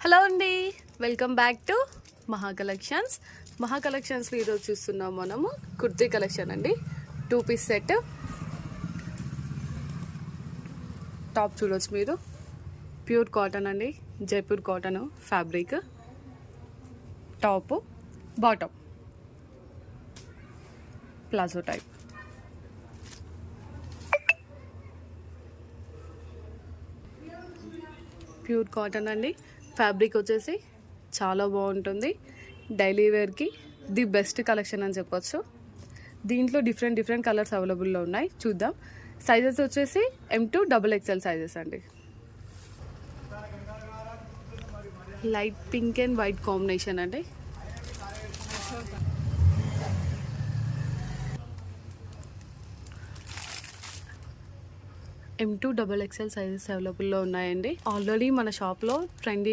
Hello అండి, welcome back to మహా collections. మహా కలెక్షన్స్లో ఈరోజు చూస్తున్నాం మనము కుర్తీ కలెక్షన్ అండి. 2 పీస్ సెట్. టాప్ చూడొచ్చు మీరు, ప్యూర్ కాటన్ అండి, Jaipur cotton fabric. Top, bottom palazzo type. Pure cotton అండి, ఫ్యాబ్రిక్ వచ్చేసి చాలా బాగుంటుంది. డైలీ వేర్కి ది బెస్ట్ కలెక్షన్ అని చెప్పొచ్చు. దీంట్లో డిఫరెంట్ కలర్స్ అవైలబుల్లో ఉన్నాయి, చూద్దాం. సైజెస్ వచ్చేసి M2 XXL సైజెస్ అండి. Light pink and white combination అండి. M2 XXL సైజెస్ అవైలబుల్లో ఉన్నాయండి. ఆల్రెడీ మన షాప్లో ట్రెండీ